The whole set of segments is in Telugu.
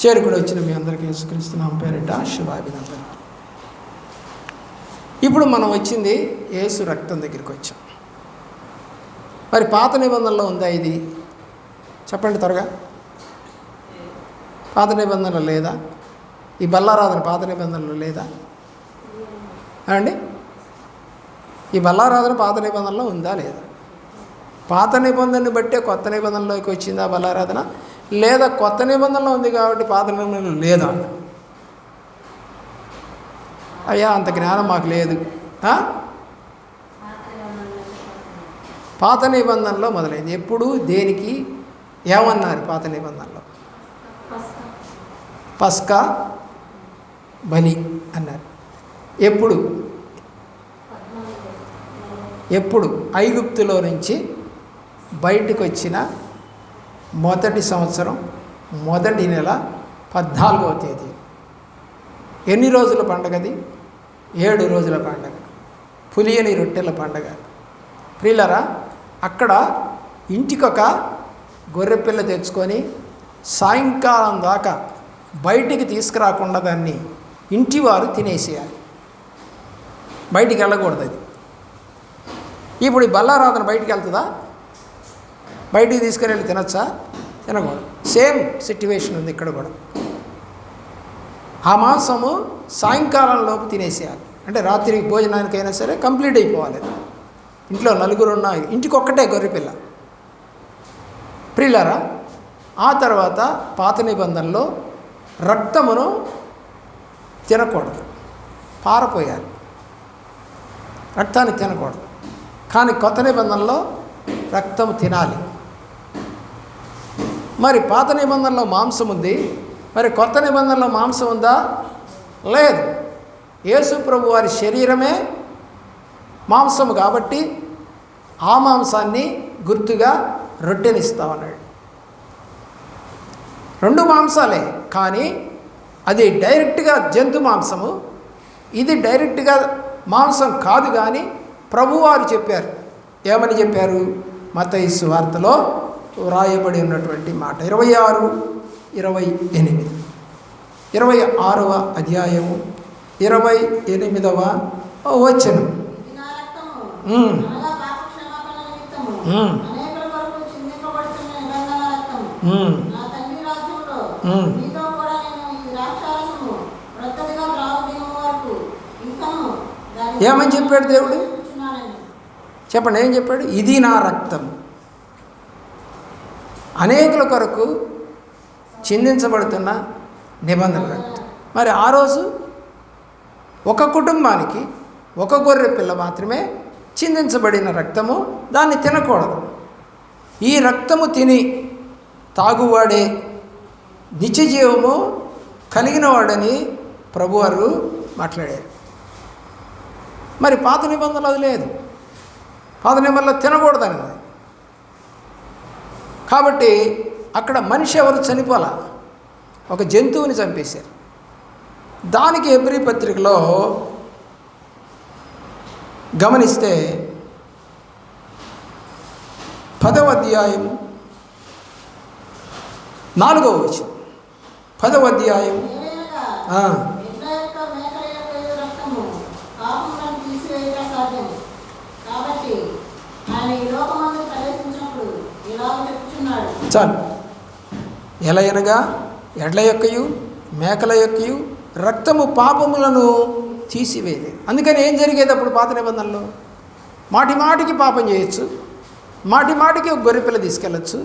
చేరుకుని వచ్చిన మీ అందరికీ యేసుక్రీస్తు నామమున పేరిట శుభాభినందనలు. ఇప్పుడు మనం వచ్చింది యేసు రక్తం దగ్గరికి వచ్చాం. మరి పాత నిబంధనలో ఉందా ఇది? చెప్పండి త్వరగా. పాత నిబంధనలో లేదా? ఈ బల్లారాధన పాత నిబంధనలో లేదా అండి? ఈ బల్లారాధన పాత నిబంధనలో ఉందా లేదా? పాత నిబంధనని బట్టే కొత్త నిబంధనలోకి వచ్చిందా బల్లారాధన, లేదా కొత్త నిబంధనలో ఉంది కాబట్టి పాత నిబంధనలు లేదా? అయ్యా అంత జ్ఞానం మాకు లేదు. పాత నిబంధనలో మొదలైంది. ఎప్పుడు, దేనికి, ఏమన్నారు పాత నిబంధనలో? పస్కా బలి అన్నారు. ఎప్పుడు ఐగుప్తులో నుంచి బయటకు వచ్చిన మొదటి సంవత్సరం మొదటి నెల 14వ తేదీ. ఎన్ని రోజుల పండగది? 7 రోజుల పండగ, పులియని రొట్టెల పండగ. ప్రియులరా, అక్కడ ఇంటికొక గొర్రెపిల్ల తెచ్చుకొని సాయంకాలం దాకా బయటికి తీసుకురాకుండా దాన్ని ఇంటివారు తినేసేయాలి, బయటికి వెళ్ళకూడదు అది. ఇప్పుడు ఈ బల్లారాధన బయటికి వెళ్తుందా? బయటికి తీసుకుని వెళ్ళి తినచ్చా? తినకూడదు. సేమ్ సిట్యువేషన్ ఉంది ఇక్కడ కూడా. ఆ మాంసము సాయంకాలంలోపు తినేసేయాలి. అంటే రాత్రి భోజనానికైనా సరే కంప్లీట్ అయిపోవాలి. ఇంట్లో 4 ఉన్న ఇంటికి ఒక్కటే గొర్రెపిల్ల. ప్రియులారా, ఆ తర్వాత పాత నిబంధనలో రక్తమును తినకూడదు, పారపోయాలి, రక్తాన్ని తినకూడదు. కానీ కొత్త నిబంధనలో రక్తము తినాలి. మరి పాత నిబంధనలో మాంసం ఉంది, మరి కొత్త నిబంధనలో మాంసం ఉందా? లేదు. యేసు ప్రభు వారి శరీరమే మాంసము కాబట్టి ఆ మాంసాన్ని గుర్తుగా రొట్టెనిస్తామన్నాడు. 2 మాంసాలే, కానీ అది డైరెక్ట్గా జంతు మాంసము, ఇది డైరెక్ట్గా మాంసం కాదు. కానీ ప్రభువారు చెప్పారు. ఏమని చెప్పారు? మత్తయి సువార్తలో వ్రాయబడి ఉన్నటువంటి మాట 26-28, 26వ అధ్యాయము 28వ వచనం. ఏమని చెప్పాడు దేవుడు? చెప్పండి, ఏం చెప్పాడు? ఇది నా రక్తం, అనేకుల కొరకు చిందించబడుతున్న నిబంధన రక్తం. మరి ఆ రోజు ఒక కుటుంబానికి ఒక గొర్రె పిల్ల మాత్రమే చిందించబడిన రక్తము, దాన్ని తినకూడదు. ఈ రక్తము తిని తాగువాడే నిత్యజీవము కలిగినవాడని ప్రభువారు మాట్లాడారు. మరి పాత నిబంధనలు అది లేదు. పాత నిబంధనలు తినకూడదని. కాబట్టి అక్కడ మనిషి ఎవరు చనిపోలా, ఒక జంతువుని చంపేశారు. దానికి హెబ్రీ పత్రికలో గమనిస్తే 10వ అధ్యాయం 4వ వచనం. 10వ అధ్యాయం చాలు. ఎలా అనగా ఎడ్ల యొక్కయు మేకల యొక్కయు రక్తము పాపములను తీసివేయలేదు. అందుకని ఏం జరిగేది అప్పుడు పాత నిబంధనలో? మాటి మాటికి పాపం చేయొచ్చు, మాటి మాటికి ఒక గొర్రెపిల్ల తీసుకెళ్ళచ్చు,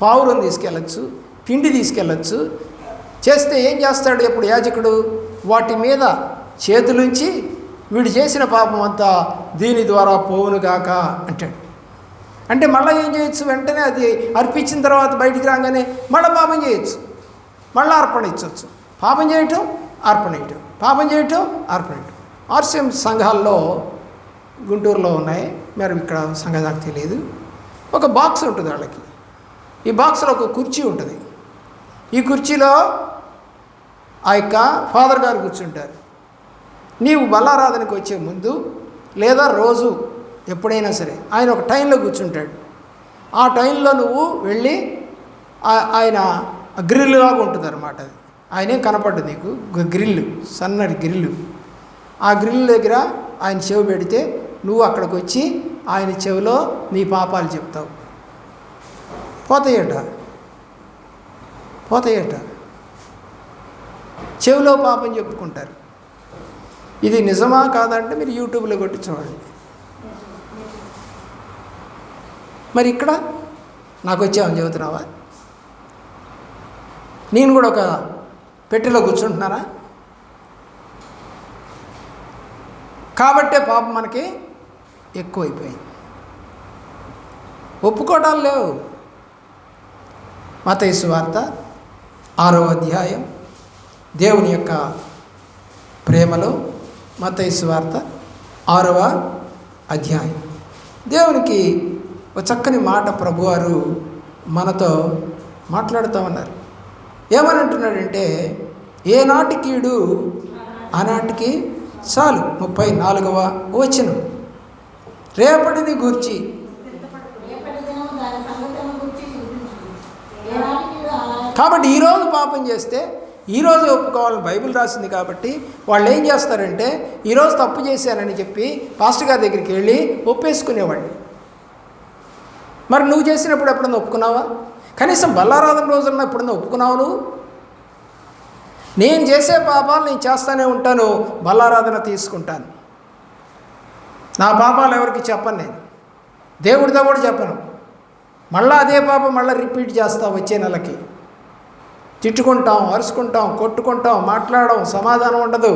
పావురం తీసుకెళ్ళచ్చు, పిండి తీసుకెళ్ళచ్చు. చేస్తే ఏం చేస్తాడు ఎప్పుడు యాజకుడు? వాటి మీద చేతులుంచి వీడు చేసిన పాపం అంతా దీని ద్వారా పోవునుగాక అంటాడు. అంటే మళ్ళీ ఏం చేయొచ్చు? వెంటనే అది అర్పించిన తర్వాత బయటికి రాగానే మళ్ళీ పాపం చేయొచ్చు, మళ్ళీ అర్పణ ఇచ్చవచ్చు. పాపం చేయటం, అర్పణ ఇవ్వటం, పాపం చేయటం, అర్పణ ఇవ్వటం. ఆర్సిఎం సంఘాల్లో గుంటూరులో ఉన్నాయి, మరి ఇక్కడ సంఘం నాకు తెలియదు. ఒక బాక్స్ ఉంటుంది వాళ్ళకి. ఈ బాక్స్లో ఒక కుర్చీ ఉంటుంది. ఈ కుర్చీలో ఆ యొక్క ఫాదర్ గారు కూర్చుంటారు. నీవు బలారాధనకు వచ్చే ముందు లేదా రోజు ఎప్పుడైనా సరే ఆయన ఒక టైంలో కూర్చుంటాడు. ఆ టైంలో నువ్వు వెళ్ళి ఆయన గ్రిల్ లాగా ఉంటుంది అన్నమాట. అది ఆయనే కనపడ్డు నీకు గ్రిల్లు, సన్నటి గ్రిల్లు. ఆ గ్రిల్ దగ్గర ఆయన చెవి పెడితే నువ్వు అక్కడికి వచ్చి ఆయన చెవిలో నీ పాపాలు చెప్తావు. పోతాయట చెవిలో పాపం చెప్పుకుంటారు. ఇది నిజమా కాదంటే మీరు యూట్యూబ్లో కొట్టి చూడండి. మరి ఇక్కడ నాకు వచ్చామని చెబుతున్నావా? నేను కూడా ఒక పెట్టెలో కూర్చుంటున్నారా? కాబట్టే పాపం మనకి ఎక్కువైపోయింది. ఒప్పుకోవడాలు లేవు. మత్తయి సువార్త 6వ అధ్యాయం దేవుని యొక్క ప్రేమలో మత్తయి సువార్త 6వ అధ్యాయం దేవునికి ఒక చక్కని మాట ప్రభువారు మనతో మాట్లాడుతూ ఉన్నారు. ఏమని అంటున్నాడంటే, ఏనాటి కీడు ఆనాటికి చాలు. 34వ వచనం, రేపటిని గూర్చి. కాబట్టి ఈరోజు పాపం చేస్తే ఈరోజు ఒప్పుకోవాలని బైబిల్ రాసింది. కాబట్టి వాళ్ళు ఏం చేస్తారంటే, ఈరోజు తప్పు చేశానని చెప్పి పాస్టర్ గారి దగ్గరికి వెళ్ళి ఒప్పేసుకునేవాళ్ళు. మరి నువ్వు చేసినప్పుడు ఎప్పుడన్నా ఒప్పుకున్నావా? కనీసం బల్లారాధన రోజుల్లో ఎప్పుడన్నా ఒప్పుకున్నావు నువ్వు? నేను చేసే పాపాలు నేను చేస్తూనే ఉంటాను, బల్లారాధన తీసుకుంటాను. నా పాపాలు ఎవరికి చెప్పను, నేను దేవుడితో కూడా చెప్పను. మళ్ళీ అదే పాపం మళ్ళీ రిపీట్ చేస్తా. వచ్చే నెలకి తిట్టుకుంటాం, అరుచుకుంటాం, కొట్టుకుంటాం, మాట్లాడడం, సమాధానం ఉండదు.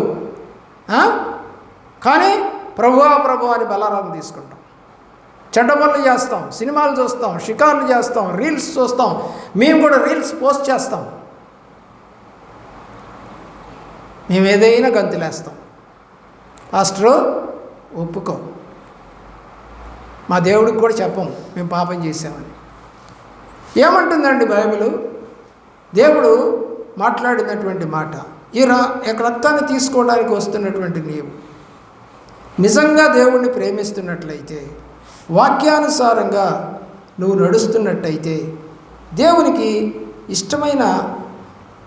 కానీ ప్రభువా ప్రభు అని బల్లారాధన తీసుకుంటాం. చెడ్డ పనులు చేస్తాం, సినిమాలు చూస్తాం, షికార్లు చేస్తాం, రీల్స్ చూస్తాం. మేము కూడా రీల్స్ పోస్ట్ చేస్తాం. మేము ఏదైనా గంతులేస్తాం. పాస్టరు ఒప్పుకో, మా దేవుడికి కూడా చెప్పం మేము పాపం చేసామని. ఏమంటుందండి బైబిలు? దేవుడు మాట్లాడినటువంటి మాట, ఈ రక్తాన్ని తీసుకోవడానికి వస్తున్నటువంటి నీవు నిజంగా దేవుణ్ణి ప్రేమిస్తున్నట్లయితే, వాక్యానుసారంగా నువ్వు నడుస్తున్నట్టయితే, దేవునికి ఇష్టమైన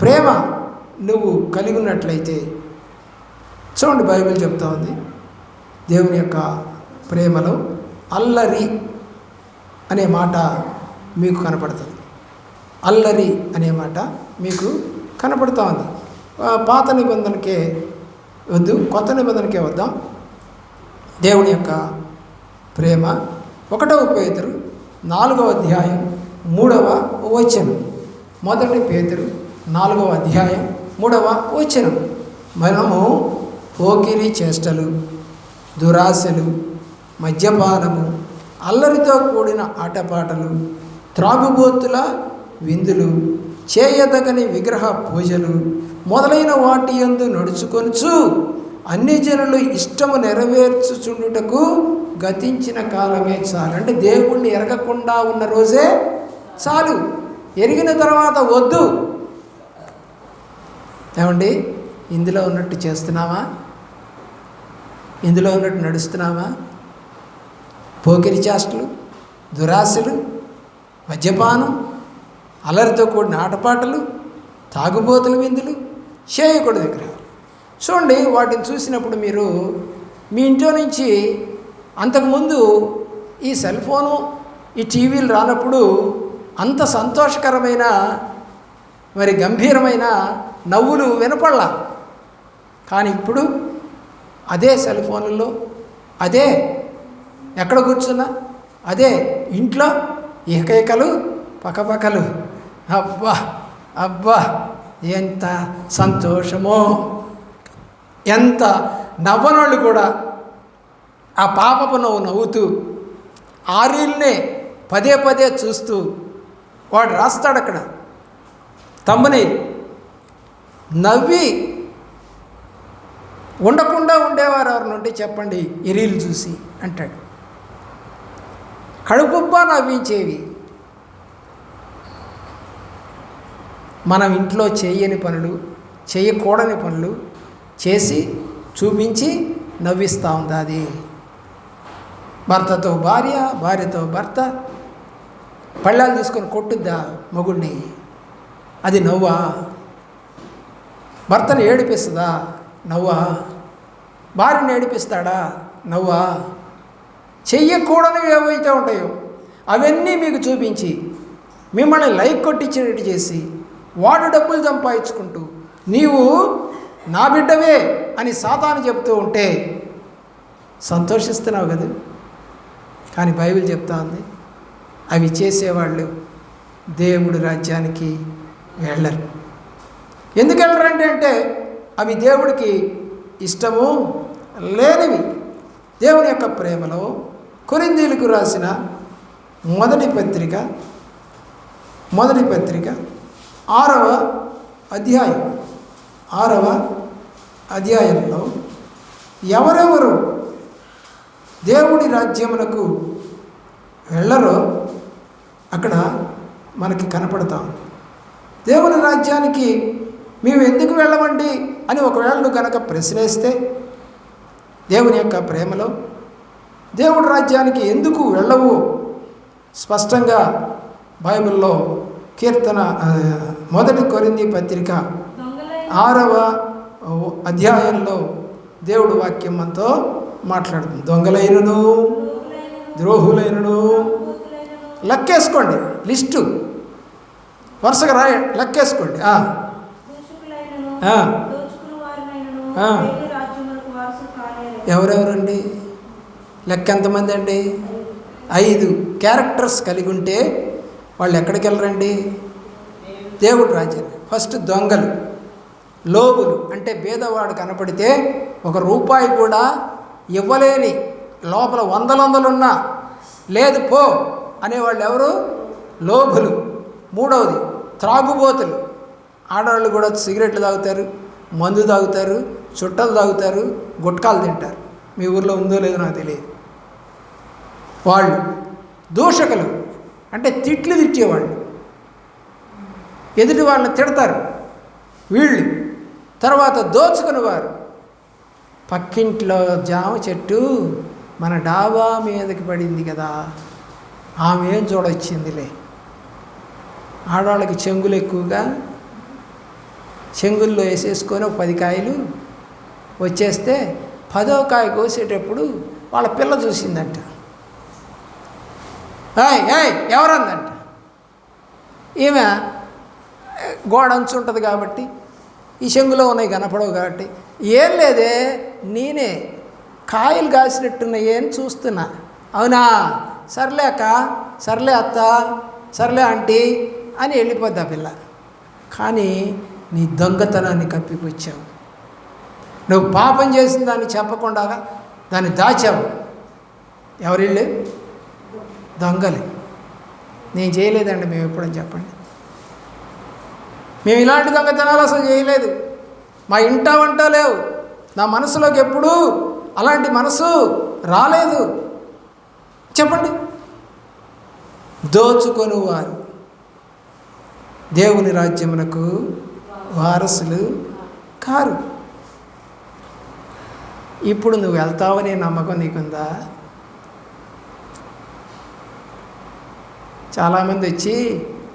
ప్రేమ నువ్వు కలిగి ఉన్నట్లయితే, చూడండి బైబిల్ చెప్తా ఉంది, దేవుని యొక్క ప్రేమలో అల్లరి అనే మాట మీకు కనపడుతుంది. అల్లరి అనే మాట మీకు కనపడుతూ ఉంది. పాత నిబంధనకే వద్దు, కొత్త నిబంధనకే వద్దాం. దేవుని యొక్క ప్రేమ 1వ పేతురు 4వ అధ్యాయం 3వ వచనం. 1 పేతురు 4వ అధ్యాయం 3వ వచనం. మనము పోకిరి చేష్టలు, దురాశలు, మద్యపానము, అల్లరితో కూడిన ఆటపాటలు, త్రాగుబోతుల విందులు, చేయదగని విగ్రహ పూజలు మొదలైన వాటి యందు నడుచుకొనుచు అన్ని జనులు ఇష్టము నెరవేర్చుచుండుటకు గతించిన కాలమే చాలు. అంటే దేవుణ్ణి ఎరగకుండా ఉన్న రోజే చాలు, ఎరిగిన తర్వాత వద్దు. ఏమండి, ఇందులో ఉన్నట్టు చేస్తున్నావా? ఇందులో ఉన్నట్టు నడుస్తున్నావా? పోకిరి చేష్టలు, దురాశలు, మద్యపానం, అల్లరితో కూడిన ఆటపాటలు, తాగుబోతుల విందులు, చేయకూడదు విగ్రహాలు. చూడండి, వాటిని చూసినప్పుడు మీరు మీ ఇంట్లో నుంచి అంతకుముందు ఈ సెల్ ఫోను, ఈ టీవీలు రానప్పుడు అంత సంతోషకరమైన మరి గంభీరమైన నవ్వులు వినపడలా. కానీ ఇప్పుడు అదే సెల్ ఫోన్లలో, అదే ఎక్కడ కూర్చున్నా, అదే ఇంట్లో ఏకైకలు పక్కపక్కలు. అబ్బా అబ్బా ఎంత సంతోషమో! ఎంత నవ్వనోళ్ళు కూడా ఆ పాపపు నవ్వుతూ ఆ రీల్నే పదే పదే చూస్తూ వాడు రాస్తాడు అక్కడ తమ్ముని నవ్వి ఉండకుండా ఉండేవారు ఎవరిని ఉంటే చెప్పండి ఈ రీల్ చూసి అంటాడు. కడుపుబ్బా నవ్వించేవి. మనం ఇంట్లో చేయని పనులు, చేయకూడని పనులు చేసి చూపించి నవ్విస్తూ ఉంది. అది భర్తతో భార్య, భార్యతో భర్త పళ్ళాలు తీసుకొని కొట్టుద్దా మొగుడిని? అది నవ్వా? భర్తను ఏడిపిస్తుందా? నవ్వా? భార్యను ఏడిపిస్తాడా? నవ్వా? చెయ్యకూడనివి ఏవైతే ఉంటాయో అవన్నీ మీకు చూపించి మిమ్మల్ని లైక్ కొట్టించేటట్టు చేసి వాడు డబ్బులు సంపాదించుకుంటూ నీవు నా బిడ్డవే అని సాతాను చెప్తూ ఉంటే సంతోషిస్తున్నావు కదా. కానీ బైబిల్ చెప్తా ఉంది, అవి చేసేవాళ్ళు దేవుడి రాజ్యానికి వెళ్ళరు. ఎందుకు వెళ్ళరండి అంటే అవి దేవుడికి ఇష్టము లేనివి. దేవుని యొక్క ప్రేమలో కొరింథీయులకు రాసిన మొదటి పత్రిక 6వ అధ్యాయంలో ఎవరెవరు దేవుడి రాజ్యమునకు వెళ్ళరో అక్కడ మనకి కనపడతాం. దేవుని రాజ్యానికి మేము ఎందుకు వెళ్ళమండి అని ఒకవేళ నువ్వు కనుక ప్రశ్నేస్తే, దేవుని యొక్క ప్రేమలో దేవుడి రాజ్యానికి ఎందుకు వెళ్ళవు స్పష్టంగా బైబిల్లో కీర్తన 1 కొరింథీ పత్రిక 6వ అధ్యాయంలో దేవుడు వాక్యం మనతో మాట్లాడుతుంది. దొంగలైనను, ద్రోహులైనను, లెక్కేసుకోండి, లిస్టు వరుసగా లెక్కేసుకోండి. ఎవరెవరండి? లెక్క ఎంతమంది అండి? 5 క్యారెక్టర్స్ కలిగి ఉంటే వాళ్ళు ఎక్కడికి వెళ్ళరండి? దేవుడి రాజ్యాన్ని. ఫస్ట్ దొంగలు, లోబులు అంటే పేదవాడు కనపడితే ₹1 కూడా ఇవ్వలేని, లోపల వందలున్నా లేదు పో అనేవాళ్ళు ఎవరు? లోబులు. 3వది త్రాగుబోతులు. ఆడవాళ్ళు కూడా సిగరెట్లు తాగుతారు, మందు తాగుతారు, చుట్టలు తాగుతారు, గుట్కాలు తింటారు. మీ ఊర్లో ఉందో లేదో నాకు తెలియదు. వాళ్ళు దూషకులు అంటే తిట్లు తిట్టేవాళ్ళు, ఎదుటి వాళ్ళని తిడతారు వీళ్ళు. తర్వాత దోచుకునేవారు. పక్కింట్లో జామ చెట్టు మన డాబా మీదకి పడింది కదా, ఆమె ఏం చూడొచ్చిందిలే. ఆడవాళ్ళకి చెంగులు ఎక్కువగా, చెంగుల్లో వేసేసుకొని 10 కాయలు వచ్చేస్తే 10వ కాయ కోసేటప్పుడు వాళ్ళ పిల్ల చూసిందంట. ఎవరందంట. ఈమె గోడంచు ఉంటుంది కాబట్టి ఈ చెంగులో ఉన్నాయి కనపడవు కాబట్టి, ఏం లేదే నేనే కాయలు కాసినట్టున్నాయి అని చూస్తున్నా. అవునా, సర్లే అక్క, సర్లే అత్త, సర్లే ఆంటీ అని వెళ్ళిపోద్ది ఆ పిల్ల. కానీ నీ దొంగతనాన్ని కప్పిపుచ్చావు. నువ్వు పాపం చేసిన దాన్ని చెప్పకుండా దాన్ని దాచావు. ఎవరిళ్ళు? దొంగలు. నేను చేయలేదండి. మేము ఎప్పుడని చెప్పండి. మేము ఇలాంటి దొంగతనాలు అసలు చేయలేదు. మా ఇంటా వంట లేవు. నా మనసులోకి ఎప్పుడూ అలాంటి మనసు రాలేదు. చెప్పండి. దోచుకొని వారు దేవుని రాజ్యమునకు వారసులు కారు. ఇప్పుడు నువ్వు వెళ్తావనే నమ్మకం నీకుందా? చాలామంది వచ్చి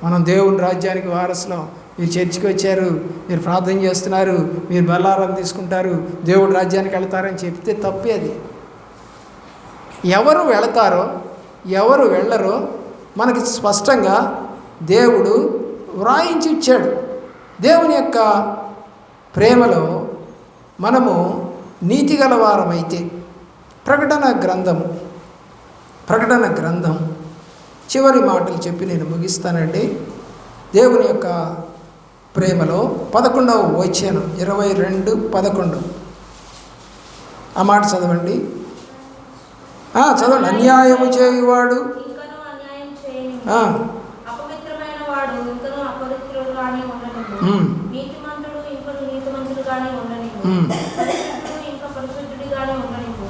మనం దేవుని రాజ్యానికి వారసులం, మీరు చర్చికి వచ్చారు, మీరు ప్రార్థన చేస్తున్నారు, మీరు బల్లారం తీసుకుంటారు, దేవుడి రాజ్యానికి వెళ్తారని చెప్తే తప్పే అది. ఎవరు వెళతారో ఎవరు వెళ్ళరో మనకి స్పష్టంగా దేవుడు వ్రాయించి ఇచ్చాడు. దేవుని యొక్క ప్రేమలో మనము నీతిగల వారమైతే ప్రకటన గ్రంథం చివరి మాటలు చెప్పి నేను ముగిస్తానండి. దేవుని యొక్క ప్రేమలో 11వ వచనం 22:11 ఆ మాట చదవండి. చదవండి. అన్యాయము చేయువాడు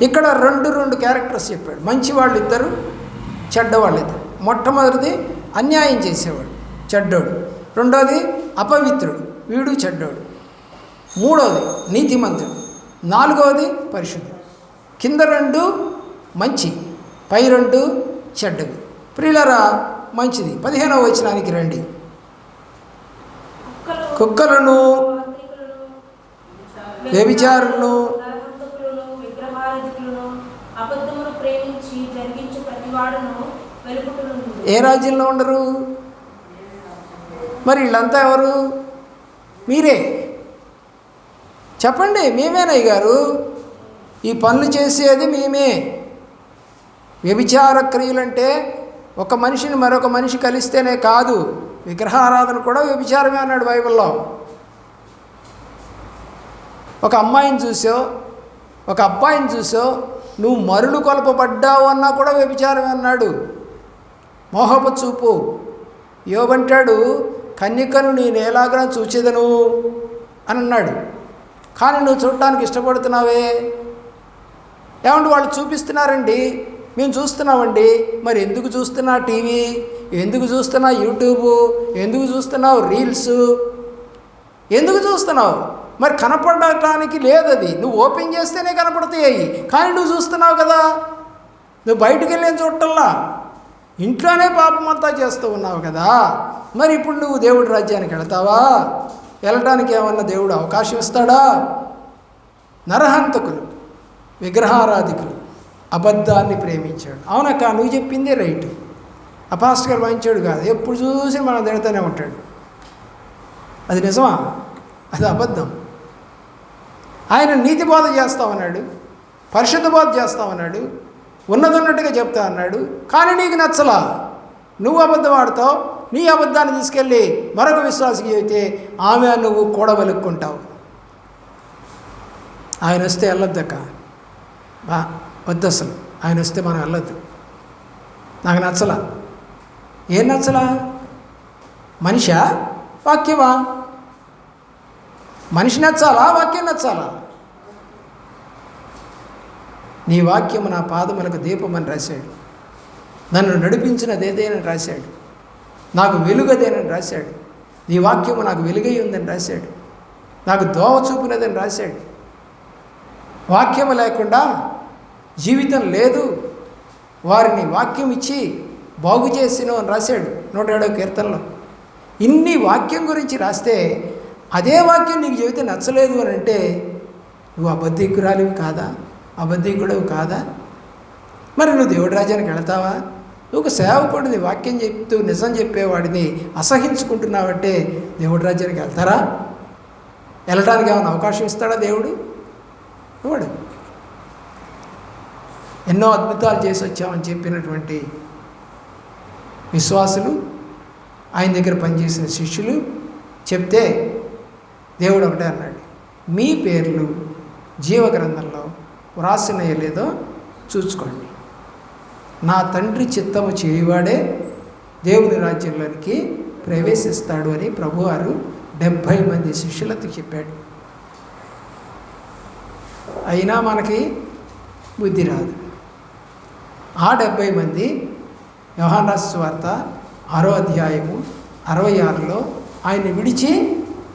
ఇక్కడ రెండు క్యారెక్టర్స్ చెప్పాడు. మంచి వాళ్ళు ఇద్దరు, చెడ్డవాళ్ళు ఇద్దరు. మొట్టమొదటిది అన్యాయం చేసేవాడు, చెడ్డోడు. రెండోది అపవిత్రుడు, వీడు చెడ్డోడు. మూడోది నీతిమంతుడు. నాలుగవది పరిశుద్ధుడు. కింద 2 మంచి, పై 2 చెడ్డవి. ప్రియులరా, మంచిది 15వ వచనానికి రండి. కుక్కలను వ్యభిచారులను, నరహంతకులను, విగ్రహారాధికులను, అబద్ధమును ప్రేమించి జరిగించు ప్రతివాడును వెలుపుటనుండు. ఏ రాజ్యంలో ఉండరు? మరి వీళ్ళంతా ఎవరు? మీరే చెప్పండి. మేమేనయ్య గారు, ఈ పనులు చేసేది మేమే. వ్యభిచార క్రియలంటే ఒక మనిషిని మరొక మనిషి కలిస్తేనే కాదు, విగ్రహారాధన కూడా వ్యభిచారమే అన్నాడు బైబిల్లో. ఒక అమ్మాయిని చూసో ఒక అబ్బాయిని చూసో నువ్వు మరులు కొలపబడ్డావు అన్నా కూడా వ్యభిచారమే అన్నాడు. మోహపు చూపు. యోబంటాడు, కన్యకను నేను ఎలాగైనా చూచేదను అని అన్నాడు. కానీ నువ్వు చూడటానికి ఇష్టపడుతున్నావే. ఏమంటే వాళ్ళు చూపిస్తున్నారండి, మేము చూస్తున్నామండి. మరి ఎందుకు చూస్తున్నా టీవీ, ఎందుకు చూస్తున్నా యూట్యూబు, ఎందుకు చూస్తున్నావు రీల్స్, ఎందుకు చూస్తున్నావు? మరి కనపడటానికి లేదు, అది నువ్వు ఓపెన్ చేస్తేనే కనపడతాయి. కానీ నువ్వు చూస్తున్నావు కదా, నువ్వు బయటికి వెళ్ళేం చూడటల్లా, ఇంట్లోనే పాపం అంతా చేస్తూ ఉన్నావు కదా. మరి ఇప్పుడు నువ్వు దేవుడి రాజ్యానికి వెళతావా? వెళ్ళటానికి ఏమన్నా దేవుడు అవకాశం ఇస్తాడా? నరహంతకులు, విగ్రహారాధికులు, అబద్ధాన్ని ప్రేమించాడు. అవునక్క, నువ్వు చెప్పిందే రైటు. ఆ పాస్టర్ గారు మంచోడు కాదు, ఎప్పుడు చూసి మనం తిడుతూనే ఉంటాడు. అది నిజమా? అది అబద్ధం. ఆయన నీతి బోధ చేస్తామన్నాడు, పరిశుద్ధ బోధ చేస్తామన్నాడు, ఉన్నదన్నట్టుగా చెప్తా అన్నాడు. కానీ నీకు నచ్చలా, నువ్వు అబద్ధం ఆడతావు. నీ అబద్ధాన్ని తీసుకెళ్ళి మరొక విశ్వాసికి చెబితే ఆమె నువ్వు కూడబలుక్కుంటావు. ఆయన వస్తే వెళ్ళొద్దక్క, వద్దు అసలు. ఆయన వస్తే మనం వెళ్ళొద్దు. నాకు నచ్చలా. ఏం నచ్చలా? మనిషా వాక్యమా? మనిషి నచ్చాలా, వాక్యం నచ్చాలా? నీ వాక్యము నా పాదములకు దీపమని రాశాడు, నన్ను నడిపించినదేదేనని రాశాడు, నాకు వెలుగదేనని రాశాడు, నీ వాక్యము నాకు వెలుగై ఉందని రాశాడు, నాకు దోవ చూపినదని రాశాడు. వాక్యము లేకుండా జీవితం లేదు, వారిని వాక్యం ఇచ్చి బాగు చేసిను అని రాశాడు 107వ కీర్తనలో. ఇన్ని వాక్యం గురించి రాస్తే అదే వాక్యం నీకు చెబితే నచ్చలేదు అని అంటే నువ్వు అబద్ధికురాలివి కాదా? అబద్ధికుడవు కాదా? మరి నువ్వు దేవుడి రాజ్యానికి వెళతావా? నువ్వు ఒక సేవకుడిని, వాక్యం చెప్తూ నిజం చెప్పేవాడిని అసహించుకుంటున్నావంటే దేవుడి రాజ్యానికి వెళ్తారా? వెళ్ళడానికి ఏమైనా అవకాశం ఇస్తాడా దేవుడు? ఇవ్వడు. ఎన్నో అద్భుతాలు చేసి వచ్చామని చెప్పినటువంటి విశ్వాసులు, ఆయన దగ్గర పనిచేసిన శిష్యులు చెప్తే దేవుడు ఒకటే అన్నాడు, మీ పేర్లు జీవగ్రంథంలో వ్రాసినయో లేదో చూసుకోండి. నా తండ్రి చిత్తము చేయువాడే దేవుని రాజ్యంలోనికి ప్రవేశిస్తాడు అని ప్రభువారు 70 మంది శిష్యులతో చెప్పాడు. అయినా మనకి బుద్ధి రాదు. ఆ 70 మంది యోహాను రాసిన సువార్త 6వ అధ్యాయము 66లో ఆయన్ని విడిచి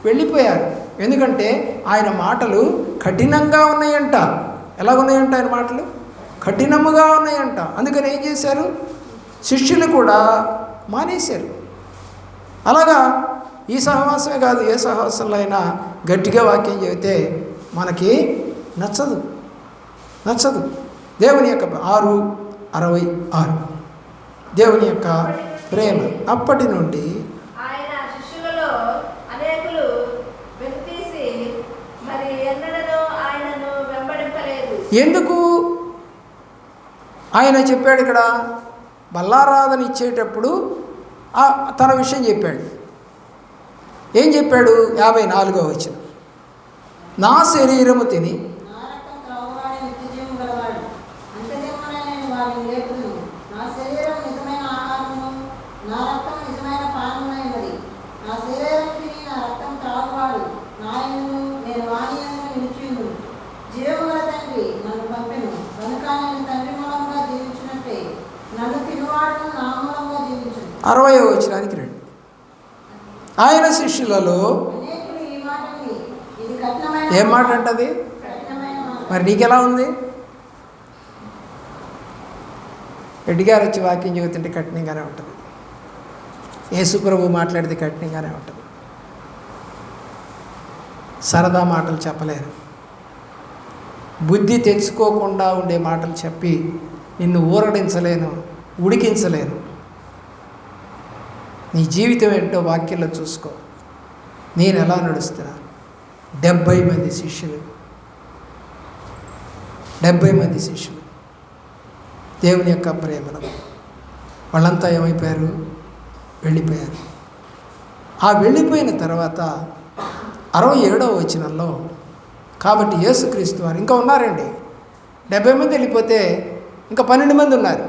వెళ్ళిపోయారు. ఎందుకంటే ఆయన మాటలు కఠినంగా ఉన్నాయంట. ఎలాగున్నాయంట ఆయన మాటలు? కఠినముగా ఉన్నాయంట. అందుకని ఏం చేశారు? శిష్యులు కూడా మానేశారు. అలాగా ఈ సహవాసమే కాదు, ఏ సహవాసంలో అయినా గట్టిగా వాక్యం చెబితే మనకి నచ్చదు. దేవుని యొక్క 6:66 దేవుని యొక్క ప్రేమ. అప్పటి నుండి ఆయన శిష్యులలో అనేకులు వెనుతీసి మరి ఎన్నడనో ఆయనను వెంబడింపలేదు. ఎందుకు? ఆయన చెప్పాడు ఇక్కడ, బల్లారాధన ఇచ్చేటప్పుడు తన విషయం చెప్పాడు. ఏం చెప్పాడు? 54వ వచనం, నా శరీరము తిని అరవై వచనానికి రండి. ఆయన శిష్యులలో ఏం మాట అంటది? మరి నీకెలా ఉంది? రెడ్డి గారు వచ్చి వాక్యం చెబుతుంటే కఠినంగానే ఉంటుంది, యేసుప్రభు మాట్లాడితే కఠినంగానే ఉంటుంది. సరదా మాటలు చెప్పలేరు. బుద్ధి తెచ్చుకోకుండా ఉండే మాటలు చెప్పి నిన్ను ఊరడించలేను, ఉడికించలేను. నీ జీవితం ఏంటో వాక్యంలో చూసుకో. నేను ఎలా నడుస్తున్నా? 70 మంది శిష్యులు, 70 మంది శిష్యులు దేవుని యొక్క ప్రేమలో వాళ్ళంతా ఏమైపోయారు? వెళ్ళిపోయారు. ఆ వెళ్ళిపోయిన తర్వాత 67వ వచనంలో, కాబట్టి యేసుక్రీస్తు వారు ఇంకా ఉన్నారండి. 70 మంది వెళ్ళిపోతే ఇంకా 12 మంది ఉన్నారు.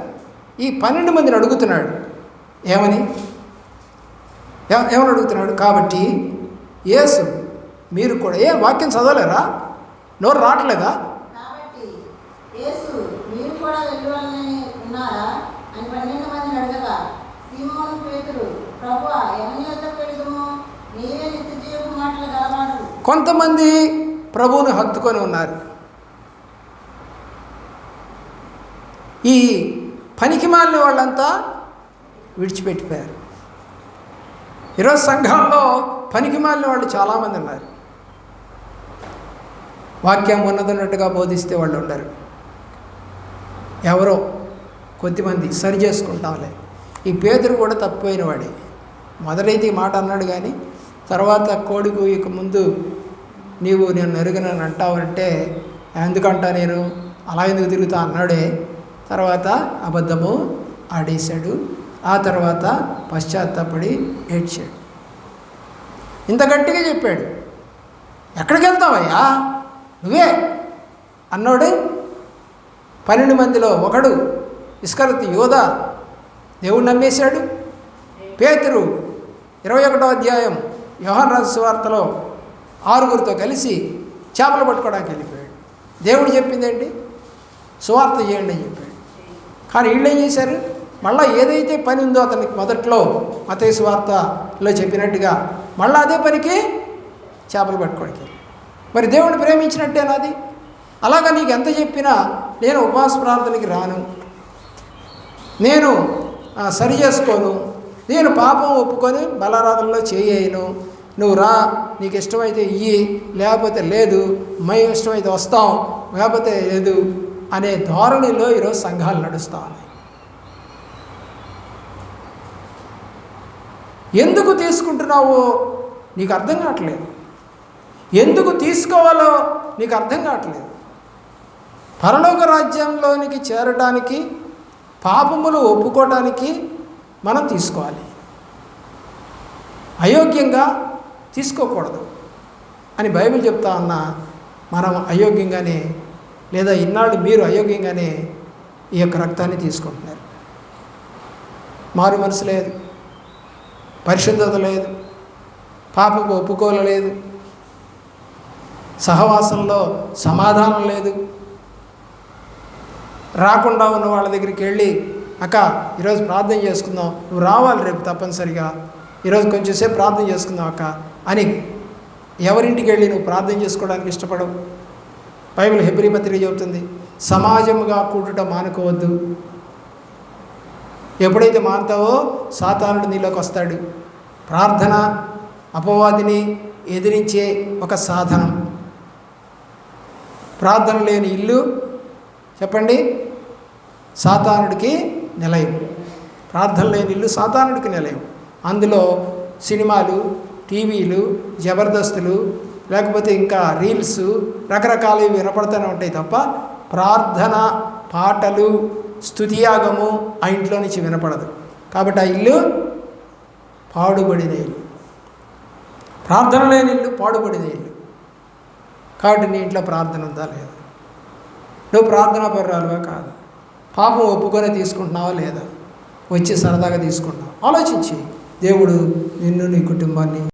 ఈ 12 మందిని అడుగుతున్నాడు. ఏమని అడుగుతున్నాడు? కాబట్టి యేసు మీరు కూడా వాక్యం చదవలేరా? నోరు రావట్లేదా? కాబట్టి యేసు మీరు కూడా వెళ్ళాలని ఉన్నారా అని 12 మందిని అడగగా, సీమోను పేతురు, ప్రభువా ఎవని యొద్దకు వెళుదుము? నీవే నిత్యజీవపు మాటలు గలవాడు. కొంతమంది ప్రభువుని హత్తుకొని ఉన్నారు. ఈ పనికిమాలిన వాళ్ళంతా విడిచిపెట్టిపోయారు. ఈరోజు సంఘాల్లో పనికిమాలిన వాళ్ళు చాలామంది ఉన్నారు. వాక్యం ఉన్నదన్నట్టుగా బోధిస్తే వాళ్ళు ఉండరు. ఎవరో కొద్దిమంది సరి చేసుకుంటాంలే. ఈ పేతురు కూడా తప్పిపోయిన వాడే. మొదలైతే ఈ మాట అన్నాడు, కానీ తర్వాత కోడి కూయక ముందు నీవు నేను ఎరుగనని అంటావంటే ఎందుకంటా నేను అలా ఎందుకు తిరుగుతా అన్నాడే. తర్వాత అబద్ధము ఆడేశాడు. ఆ తర్వాత పశ్చాత్తాపడి ఏడ్చాడు. ఇంత గట్టిగా చెప్పాడు. ఎక్కడికి వెళ్తావయ్యా నువ్వే అన్నాడు. 12 మందిలో ఒకడు ఇస్కరియోతు యోధ దేవుడు నమ్మేశాడు. పేతురు 21వ అధ్యాయం యోహాను రాసిన సువార్తలో 6గురితో కలిసి చేపలు పట్టుకోవడానికి వెళ్ళిపోయాడు. దేవుడు చెప్పింది ఏంటి? సువార్త చేయండి అని చెప్పాడు. కానీ వీళ్ళు ఏం చేశారు? మళ్ళీ ఏదైతే పని ఉందో అతనికి మొదట్లో మత్తయి సువార్తలో చెప్పినట్టుగా మళ్ళీ అదే పనికి చేపలు పట్టుకోవడానికి. మరి దేవుడిని ప్రేమించినట్టేనా అది? అలాగా నీకు ఎంత చెప్పినా నేను ఉపవాస ప్రార్థనకి రాను, నేను సరి చేసుకోను, నేను పాపం ఒప్పుకొని బలారాధనలో చేయను, నువ్వు రా, నీకు ఇష్టమైతే ఇయ్యి, లేకపోతే లేదు, మేము ఇష్టమైతే వస్తాం, లేకపోతే లేదు అనే ధోరణిలో ఈరోజు సంఘాలు నడుస్తూ ఉన్నాయి. ఎందుకు తీసుకుంటున్నావో నీకు అర్థం కావట్లేదు. ఎందుకు తీసుకోవాలో నీకు అర్థం కావట్లేదు. పరలోక రాజ్యంలోనికి చేరడానికి, పాపములు ఒప్పుకోవడానికి మనం తీసుకోవాలి. అయోగ్యంగా తీసుకోకూడదు అని బైబిల్ చెప్తా ఉన్నా మనం అయోగ్యంగానే, లేదా ఇన్నాళ్ళు మీరు అయోగ్యంగానే ఈ యొక్క రక్తాన్ని తీసుకుంటున్నారు. మారు మనసు లేదు, పరిశుద్ధత లేదు, పాపపు ఒప్పుకోలేదు, సహవాసంలో సమాధానం లేదు. రాకుండా ఉన్న వాళ్ళ దగ్గరికి వెళ్ళి, అక్క ఈరోజు ప్రార్థన చేసుకుందాం, నువ్వు రావాలి రేపు తప్పనిసరిగా, ఈరోజు కొంచెంసేపు ప్రార్థన చేసుకుందాం అక్క అని ఎవరింటికి వెళ్ళి నువ్వు ప్రార్థన చేసుకోవడానికి ఇష్టపడవు. బైబిల్ హెబ్రీ పత్రిక చెబుతుంది, సమాజముగా కూడుట మానుకోవద్దు. ఎప్పుడైతే మారుతావో సాతానుడు నీలోకి వస్తాడు. ప్రార్థన అపవాదిని ఎదిరించే ఒక సాధనం. ప్రార్థన లేని ఇల్లు చెప్పండి సాతానుడికి నిలయం. ప్రార్థన లేని ఇల్లు సాతానుడికి నిలయం. అందులో సినిమాలు, టీవీలు, జబర్దస్తులు, లేకపోతే ఇంకా రీల్స్, రకరకాలవి వినపడుతూనే ఉంటాయి తప్ప ప్రార్థన, పాటలు, స్తుతియాగము ఆ ఇంట్లో నుంచి వినపడదు. కాబట్టి ఆ ఇల్లు పాడుబడిన ఇల్లు. ప్రార్థన లేని ఇల్లు పాడుబడిన ఇల్లు. కాబట్టి నీ ఇంట్లో ప్రార్థన ఉందా లేదా? నువ్వు ప్రార్థనా పరురాలుగా కాదు. పాపం ఒప్పుకొని తీసుకుంటున్నావా లేదా? వచ్చి సరదాగా తీసుకుంటున్నావు? ఆలోచించి దేవుడు నిన్ను నీ కుటుంబాన్ని